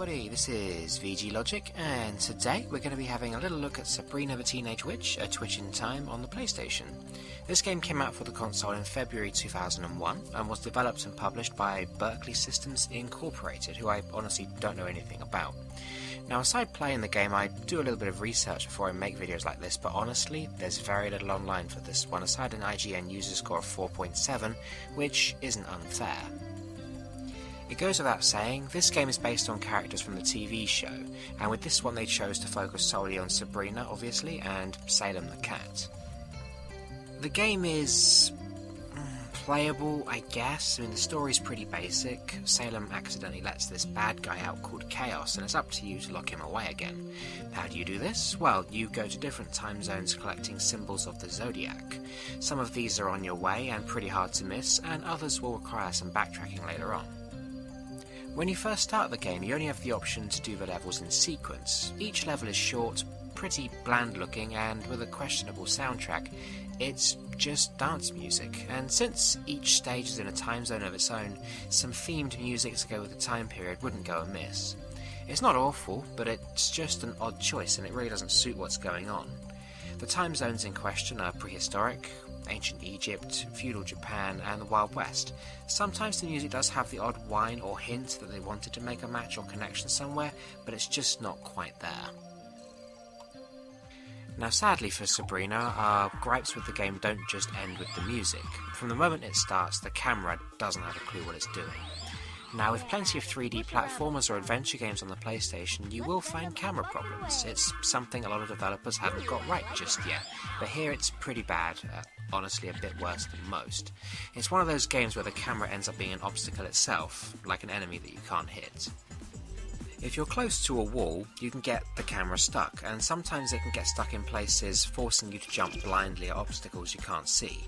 everybody, this is VG Logic, and today we're going to be having a little look at Sabrina the Teenage Witch, A Twitch in Time on the PlayStation. This game came out for the console in February 2001 and was developed and published by Berkeley Systems Incorporated, who I honestly don't know anything about. Now, aside playing the game, I do a little bit of research before I make videos like this, but honestly, there's very little online for this one, aside an IGN user score of 4.7, which isn't unfair. It goes without saying, this game is based on characters from the TV show, and with this one they chose to focus solely on Sabrina, obviously, and Salem the cat. The game is playable, I guess. I mean, the story's pretty basic. Salem accidentally lets this bad guy out called Chaos, and it's up to you to lock him away again. How do you do this? Well, you go to different time zones collecting symbols of the zodiac. Some of these are on your way and pretty hard to miss, and others will require some backtracking later on. When you first start the game, you only have the option to do the levels in sequence. Each level is short, pretty bland looking, and with a questionable soundtrack. It's just dance music, and since each stage is in a time zone of its own, some themed music to go with the time period wouldn't go amiss. It's not awful, but it's just an odd choice, and it really doesn't suit what's going on. The time zones in question are prehistoric, ancient Egypt, feudal Japan, and the Wild West. Sometimes the music does have the odd whine or hint that they wanted to make a match or connection somewhere, but it's just not quite there. Now, sadly for Sabrina, our gripes with the game don't just end with the music. From the moment it starts, the camera doesn't have a clue what it's doing. Now, with plenty of 3D platformers or adventure games on the PlayStation, you will find camera problems. It's something a lot of developers haven't got right just yet, but here it's pretty bad, honestly a bit worse than most. It's one of those games where the camera ends up being an obstacle itself, like an enemy that you can't hit. If you're close to a wall, you can get the camera stuck, and sometimes it can get stuck in places, forcing you to jump blindly at obstacles you can't see.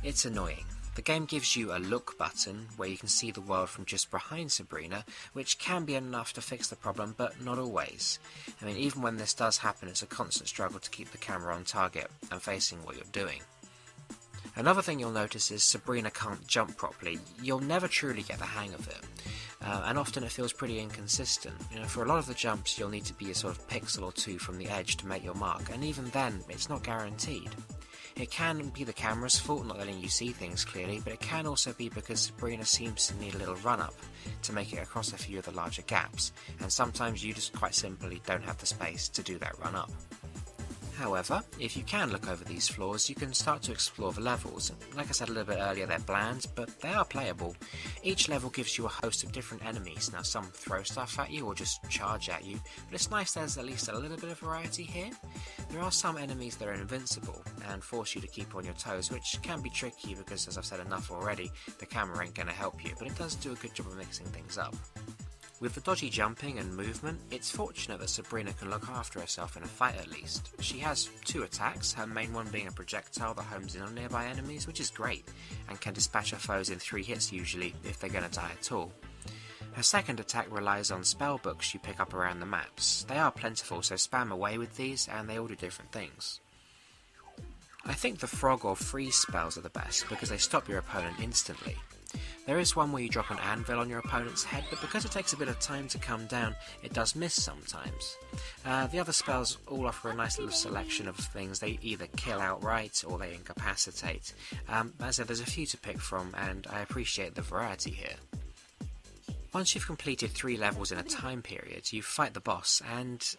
It's annoying. The game gives you a look button, where you can see the world from just behind Sabrina, which can be enough to fix the problem, but not always. I mean, even when this does happen, it's a constant struggle to keep the camera on target and facing what you're doing. Another thing you'll notice is Sabrina can't jump properly. You'll never truly get the hang of it. And often it feels pretty inconsistent. For a lot of the jumps, you'll need to be a sort of pixel or two from the edge to make your mark, and even then, it's not guaranteed. It can be the camera's fault not letting you see things clearly, but it can also be because Sabrina seems to need a little run-up to make it across a few of the larger gaps, and sometimes you just quite simply don't have the space to do that run-up. However, if you can look over these flaws, you can start to explore the levels. Like I said a little bit earlier, they're bland, but they are playable. Each level gives you a host of different enemies. Now, some throw stuff at you or just charge at you, but it's nice there's at least a little bit of variety here. There are some enemies that are invincible and force you to keep on your toes, which can be tricky because, as I've said enough already, the camera ain't going to help you, but it does do a good job of mixing things up. With the dodgy jumping and movement, it's fortunate that Sabrina can look after herself in a fight at least. She has 2 attacks, her main one being a projectile that homes in on nearby enemies, which is great, and can dispatch her foes in 3 hits usually, if they're going to die at all. Her second attack relies on spell books you pick up around the maps. They are plentiful, so spam away with these, and they all do different things. I think the frog or freeze spells are the best, because they stop your opponent instantly. There is one where you drop an anvil on your opponent's head, but because it takes a bit of time to come down, it does miss sometimes. The other spells all offer a nice little selection of things. They either kill outright or they incapacitate. As I said, there's a few to pick from, and I appreciate the variety here. Once you've completed 3 levels in a time period, you fight the boss, and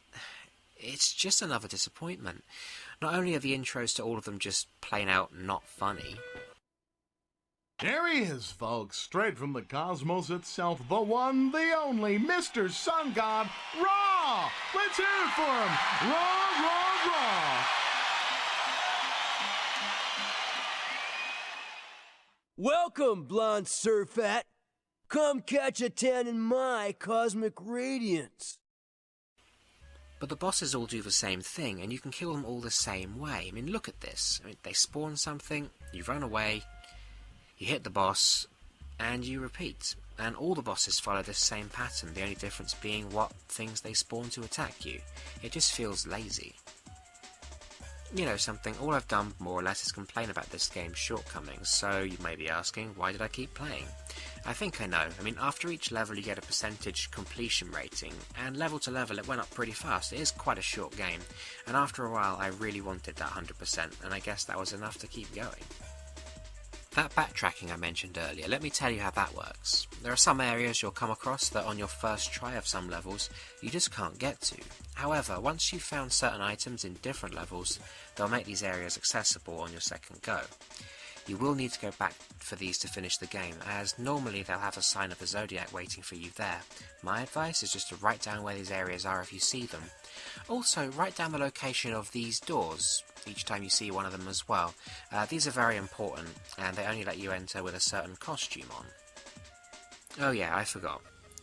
it's just another disappointment. Not only are the intros to all of them just plain out not funny. There he is, folks, straight from the cosmos itself, the one, the only, Mr. Sun God, Raw! Let's hear it for him! Raw, raw, raw! Welcome, blonde surfat! Come catch a tan in my cosmic radiance! But the bosses all do the same thing, and you can kill them all the same way. I mean, look at this. They spawn something, you run away, you hit the boss, and you repeat. And all the bosses follow this same pattern, the only difference being what things they spawn to attack you. It just feels lazy. You know something, all I've done more or less is complain about this game's shortcomings, so you may be asking, why did I keep playing? I think I know. I mean, after each level you get a percentage completion rating, and level to level it went up pretty fast. It is quite a short game, and after a while I really wanted that 100%, and I guess that was enough to keep going. That backtracking I mentioned earlier, let me tell you how that works. There are some areas you'll come across that on your first try of some levels you just can't get to. However, once you've found certain items in different levels, they'll make these areas accessible on your second go. You will need to go back for these to finish the game, as normally they'll have a sign of the Zodiac waiting for you there. My advice is just to write down where these areas are if you see them. Also, write down the location of these doors each time you see one of them as well. These are very important, and they only let you enter with a certain costume on. Oh yeah, I forgot.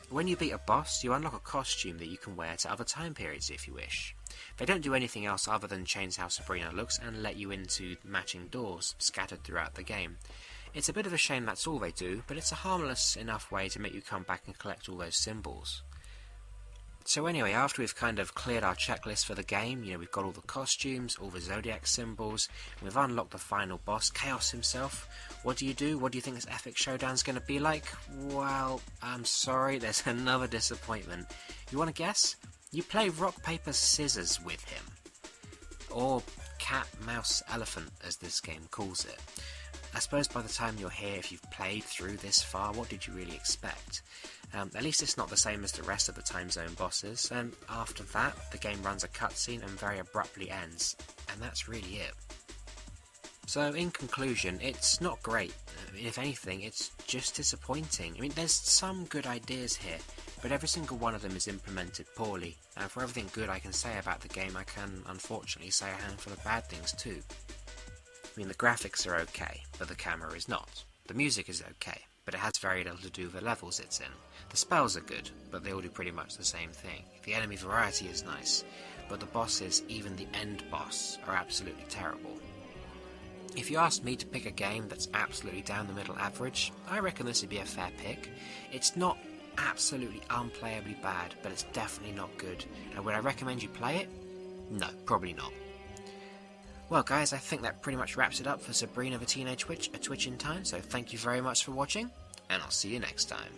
When you beat a boss, you unlock a costume that you can wear to other time periods if you wish. They don't do anything else other than change how Sabrina looks and let you into matching doors scattered throughout the game. It's a bit of a shame that's all they do, but it's a harmless enough way to make you come back and collect all those symbols. So anyway, after we've kind of cleared our checklist for the game, we've got all the costumes, all the Zodiac symbols, and we've unlocked the final boss, Chaos himself. What do you do? What do you think this epic showdown's going to be like? Well, I'm sorry, there's another disappointment. You want to guess? You play rock, paper, scissors with him. Or cat, mouse, elephant, as this game calls it. I suppose by the time you're here, if you've played through this far, what did you really expect? At least it's not the same as the rest of the time zone bosses, and after that, the game runs a cutscene and very abruptly ends, and that's really it. So, in conclusion, it's not great. If anything, it's just disappointing. I mean, there's some good ideas here, but every single one of them is implemented poorly, and for everything good I can say about the game, I can unfortunately say a handful of bad things too. I mean, the graphics are okay, but the camera is not. The music is okay, but it has very little to do with the levels it's in. The spells are good, but they all do pretty much the same thing. The enemy variety is nice, but the bosses, even the end boss, are absolutely terrible. If you asked me to pick a game that's absolutely down the middle average, I reckon this would be a fair pick. It's not absolutely unplayably bad, but it's definitely not good. And would I recommend you play it? No, probably not. Well guys, I think that pretty much wraps it up for Sabrina the Teenage Witch, A Twitch in Time, so thank you very much for watching, and I'll see you next time.